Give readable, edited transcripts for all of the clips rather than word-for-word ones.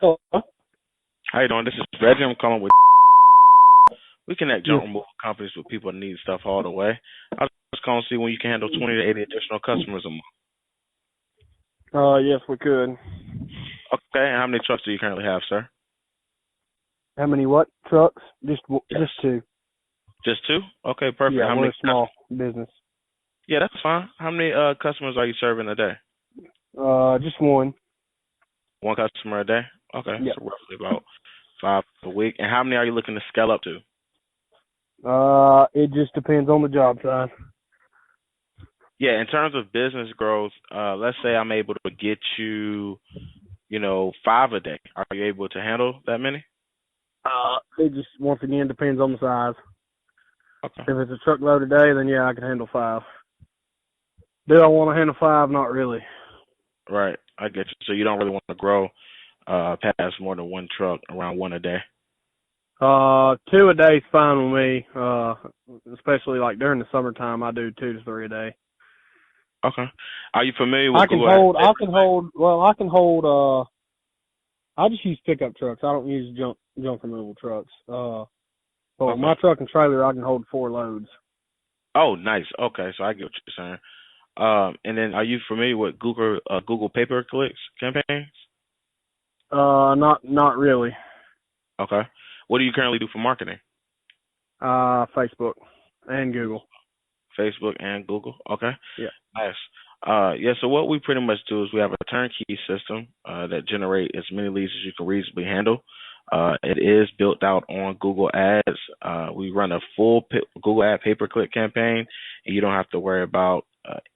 Hello? How you doing? This is Reggie. I'm calling with. We connect Yes. junk removal companies with people that need stuff hauled away. I was just calling to see when you can handle 20 to 80 additional customers a month. Yes, we could. Okay, and how many trucks do you currently have, sir? How many what trucks? Yes. Just two. Just two? Okay, perfect. Yeah, How we're many? a small business. Yeah, that's fine. How many customers are you serving a day? Just one. One customer a day? Okay, Yep. so roughly about five a week. And how many are you looking to scale up to? It just depends on the job size. Yeah, in terms of business growth, let's say I'm able to get you, five a day. Are you able to handle that many? It just once again depends on the size. Okay. If it's a truckload a day, then yeah, I can handle five. Do I want to handle five? Not really. Right, I get you. So you don't really want to grow past more than one truck, around one a day. Two a day is fine with me. Especially like during the summertime, I do 2 to 3 a day. Okay. Are you familiar I with can Google Ads? hold. I can hold. Well, I can hold. I just use pickup trucks. I don't use junk removal trucks. But Okay. my truck and trailer, I can hold 4 loads. Oh, nice. Okay, so I get what you're saying. And then are you familiar with Google pay-per-clicks campaigns? Not really. Okay. What do you currently do for marketing? Facebook and Google. Facebook and Google. Okay. Yeah. Nice. Yeah, so what we pretty much do is we have a turnkey system that generate as many leads as you can reasonably handle. It is built out on Google Ads. We run a full Google Ad pay-per-click campaign, and you don't have to worry about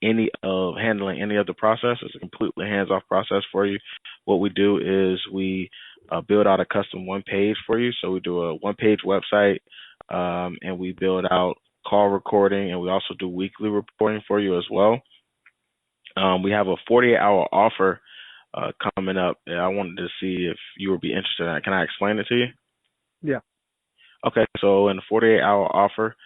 handling any of the process. It's a completely hands-off process for you. What we do is we build out a custom one page for you. So we do a one-page website, and we build out call recording, and we also do weekly reporting for you as well. We have a 48-hour offer coming up. And I wanted to see if you would be interested in that. Can I explain it to you? Yeah. Okay, so in the 48-hour offer,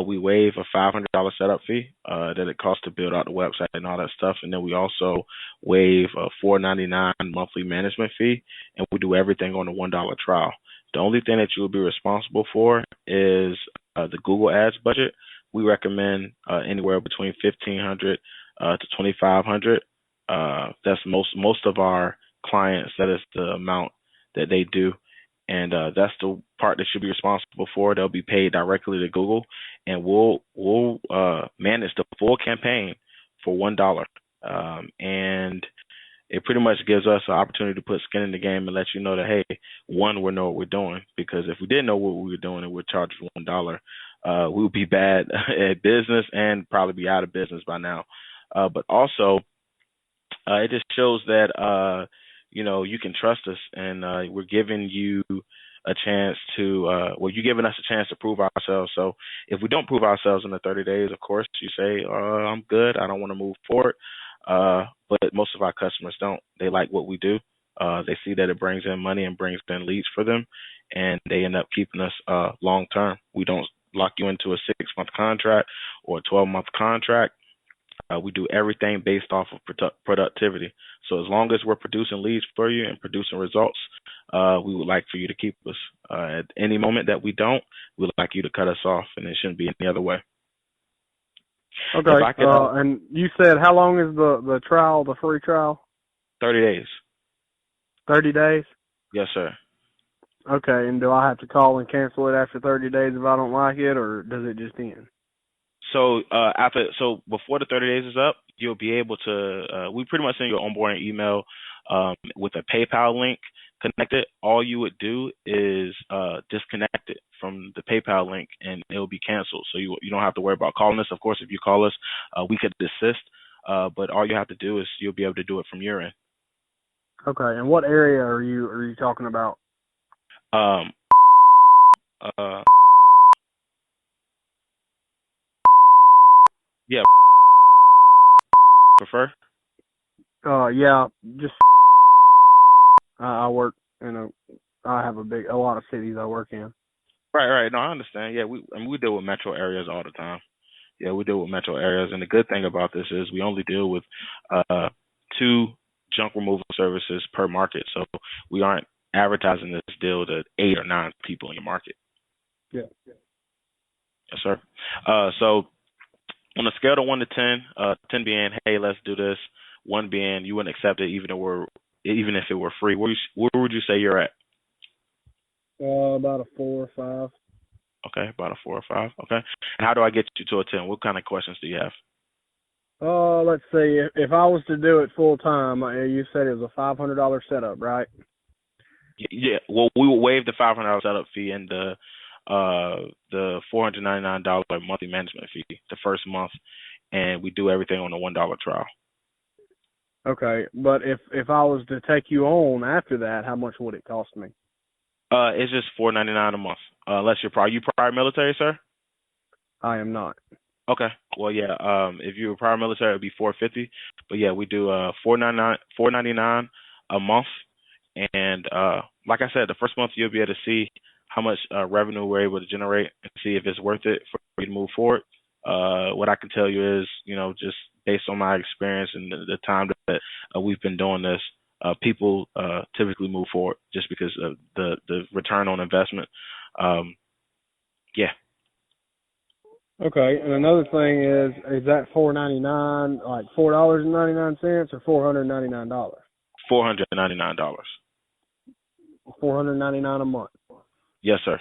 we waive a $500 setup fee that it costs to build out the website and all that stuff, and then we also waive a $4.99 monthly management fee, and we do everything on a $1 trial. The only thing that you will be responsible for is the Google Ads budget. We recommend anywhere between 1,500 to 2,500. That's most of our clients. That is the amount that they do, and that's the part that you'll be responsible for. They'll be paid directly to Google, and we'll manage the full campaign for $1. And it pretty much gives us an opportunity to put skin in the game and let you know that, hey, one, we know what we're doing. Because if we didn't know what we were doing and we're charging $1, we would be bad at business and probably be out of business by now. But also, it just shows that you can trust us, and we're giving you a chance to you're giving us a chance to prove ourselves. So if we don't prove ourselves in the 30 days, of course, you say, I'm good, I don't want to move forward. But most of our customers don't. They like what we do. They see that it brings in money and brings in leads for them, and they end up keeping us long term. We don't lock you into a 6-month contract or a 12-month contract. We do everything based off of productivity. So as long as we're producing leads for you and producing results, we would like for you to keep us. At any moment that we don't, we would like you to cut us off, and it shouldn't be any other way. If Okay. I could, And you said how long is the trial, the free trial? 30 days. 30 days. Yes, sir. Okay. And do I have to call and cancel it after 30 days if I don't like it, or does it just end? So before the 30 days is up, you'll be able to. We pretty much send you an onboarding email with a PayPal link connected. All you would do is disconnect it from the PayPal link, and it'll be canceled. So you don't have to worry about calling us. Of course, if you call us, we could desist. But all you have to do is you'll be able to do it from your end. Okay. And what area are you talking about? Um. Uh. Yeah. Prefer. Yeah. Just I work I have a lot of cities I work in. Right. Right. No, I understand. Yeah. We deal with metro areas all the time. Yeah, we deal with metro areas, and the good thing about this is we only deal with 2 junk removal services per market, so we aren't advertising this deal to 8 or 9 people in your market. Yeah. Yes, sir. So on a scale of 1 to 10, 10 being, hey, let's do this, 1 being you wouldn't accept it even if it were free. Where would you say you're at? About a 4 or 5. Okay, about a 4 or 5. Okay. And how do I get you to a 10? What kind of questions do you have? Let's see. If I was to do it full time, you said it was a $500 setup, right? Yeah. Well, we will waive the $500 setup fee and the $499 monthly management fee the first month, and we do everything on a $1 trial. Okay, but if I was to take you on after that, how much would it cost me? It's just $499 a month. Unless you prior military, sir? I am not. Okay. Well, yeah. If you were prior military, it'd be $450. But yeah, we do $499 a month, and like I said, the first month you'll be able to see how much revenue we're able to generate and see if it's worth it for you to move forward. What I can tell you is, just based on my experience and the time that we've been doing this, people typically move forward just because of the return on investment. Yeah. Okay, and another thing is that $4.99 like $4.99 or $499? $499. $499 a month. Yes, sir.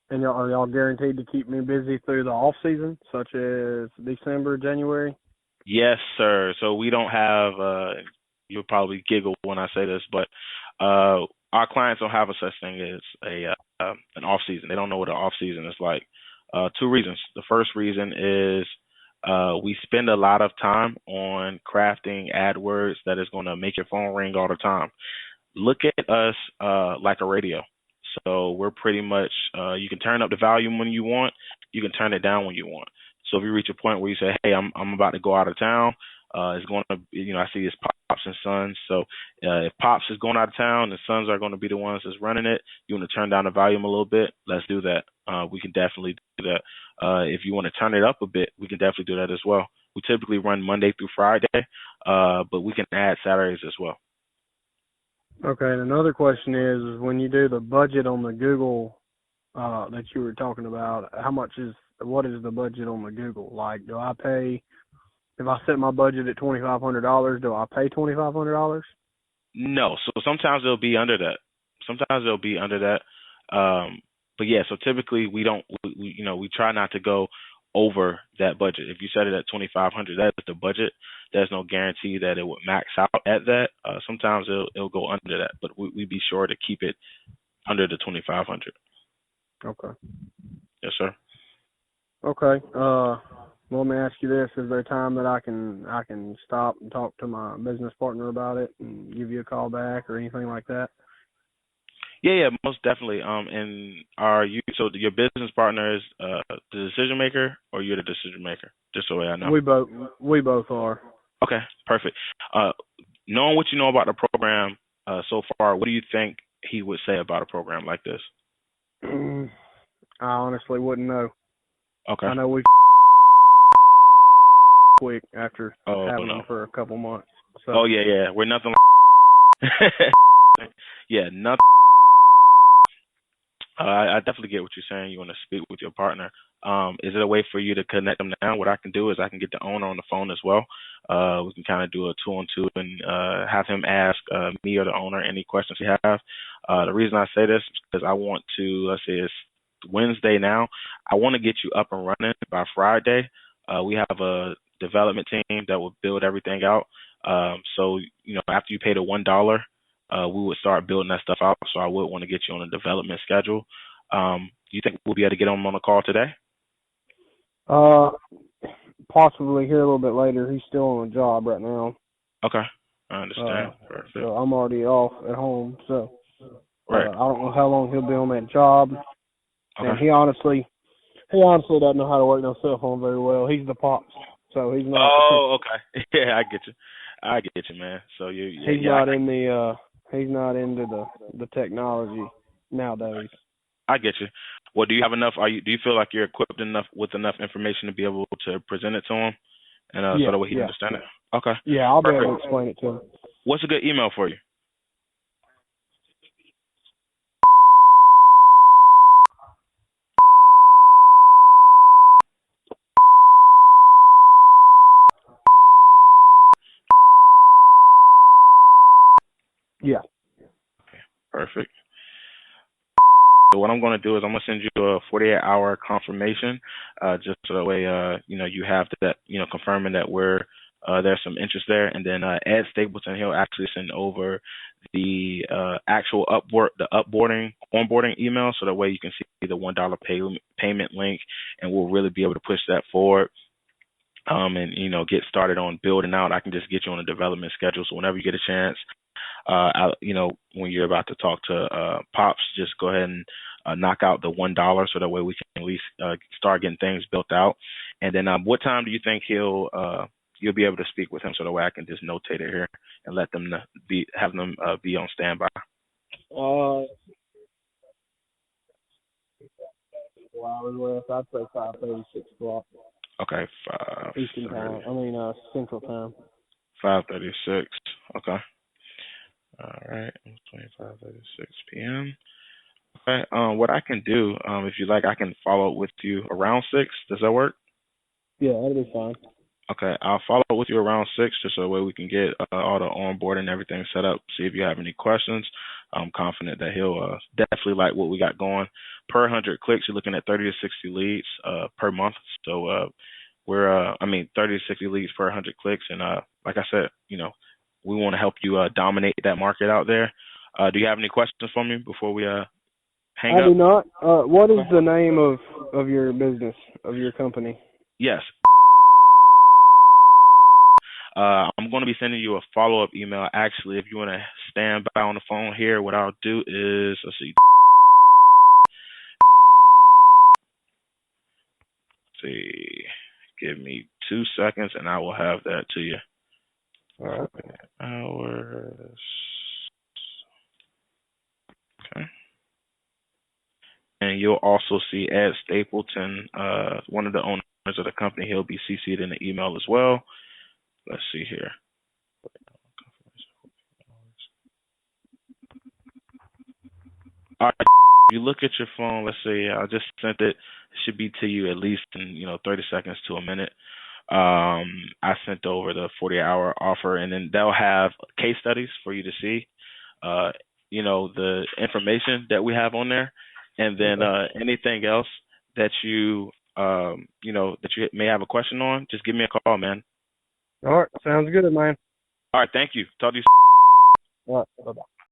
And are y'all guaranteed to keep me busy through the off season, such as December, January? Yes, sir. So we don't have. You'll probably giggle when I say this, but our clients don't have a such thing as an off season. They don't know what an off season is like. 2 reasons. The first reason is we spend a lot of time on crafting AdWords that is going to make your phone ring all the time. Look at us like a radio. So we're pretty much, you can turn up the volume when you want, you can turn it down when you want. So if you reach a point where you say, hey, I'm about to go out of town, it's going to, I see it's Pops and Sons. So if Pops is going out of town, the Sons are going to be the ones that's running it. You want to turn down the volume a little bit, let's do that. We can definitely do that. If you want to turn it up a bit, we can definitely do that as well. We typically run Monday through Friday, but we can add Saturdays as well. Okay, and another question is when you do the budget on the Google that you were talking about, what is the budget on the Google? Like, do I pay, if I set my budget at $2,500, do I pay $2,500? No, so sometimes it'll be under that. But yeah, so typically we don't, we try not to go over that budget. If you set it at 2,500, that's the budget. There's no guarantee that it would max out at that. Sometimes it'll go under that, but we be sure to keep it under the 2,500. Okay. Yes, sir. Okay. Let me ask you this: is there time that I can stop and talk to my business partner about it and give you a call back or anything like that? Yeah, most definitely. And so your business partner is the decision maker, or you're the decision maker? Just so I know. We both are. Okay, perfect. Knowing what you know about the program so far, what do you think he would say about a program like this? I honestly wouldn't know. Okay. I know we quick after having them for a couple months. So. Oh yeah, we're nothing. Yeah, nothing. I definitely get what you're saying. You want to speak with your partner. Is it a way for you to connect them now? What I can do is I can get the owner on the phone as well. We can kind of do a 2-on-2 and have him ask me or the owner any questions he have. The reason I say this is because I want to, let's say it's Wednesday now. I want to get you up and running by Friday. We have a development team that will build everything out. So, after you pay the $1, we would start building that stuff out. So I would want to get you on a development schedule. Do you think we'll be able to get him on the call today? Possibly here a little bit later. He's still on a job right now. Okay, I understand. Perfect. So I'm already off at home. So right. I don't know how long he'll be on that job. Okay. And he honestly doesn't know how to work no cell phone very well. He's the pops, so he's not. Oh, okay. Yeah, I get you, man. So he's not into the technology nowadays. I get you. Well, do you have enough? Do you feel like you're equipped with enough information to be able to present it to him, and so that way he can understand it? Okay. Yeah, I'll be able to explain it to him. What's a good email for you? Perfect. So what I'm going to do is I'm going to send you a 48-hour confirmation, just so that way, you have that, confirming that there's some interest there. And then Ed Stapleton, he'll actually send over the actual onboarding email, so that way you can see the $1 payment link, and we'll really be able to push that forward. And get started on building out. I can just get you on a development schedule, so whenever you get a chance, when you're about to talk to Pops, just go ahead and knock out the $1, so that way we can at least start getting things built out. And then, what time do you think you'll be able to speak with him, so that way I can just notate it here and let them have them be on standby? Well, hours left. I'd say 5:30, 6 o'clock. Okay, Eastern time. Central time. 5:36. Okay. All right. 25:36 p.m. Okay. What I can do, if you like, I can follow up with you around 6. Does that work? Yeah, that'll be fine. Okay, I'll follow up with you around 6, just so that way we can get all the onboarding and everything set up. See if you have any questions. I'm confident that he'll definitely like what we got going. Per 100 clicks, you're looking at 30 to 60 leads per month. So we're 30 to 60 leads per 100 clicks, and like I said, we want to help you dominate that market out there. Do you have any questions for me before we hang up? I do not. What is the name of your business, of your company? Yes. I'm going to be sending you a follow-up email. Actually, if you want to stand by on the phone here, what I'll do is, let's see. Give me 2 seconds, and I will have that to you. All right. Hours. Okay. And you'll also see Ed Stapleton, one of the owners of the company. He'll be CC'd in the email as well. Let's see here. All right. If you look at your phone, let's say I just sent it. It should be to you at least in 30 seconds to a minute. I sent over the 48-hour offer, and then they'll have case studies for you to see. The information that we have on there, and then anything else that you may have a question on, just give me a call, man. All right. Sounds good, man. All right. Thank you. Talk to you. All right. Bye-bye.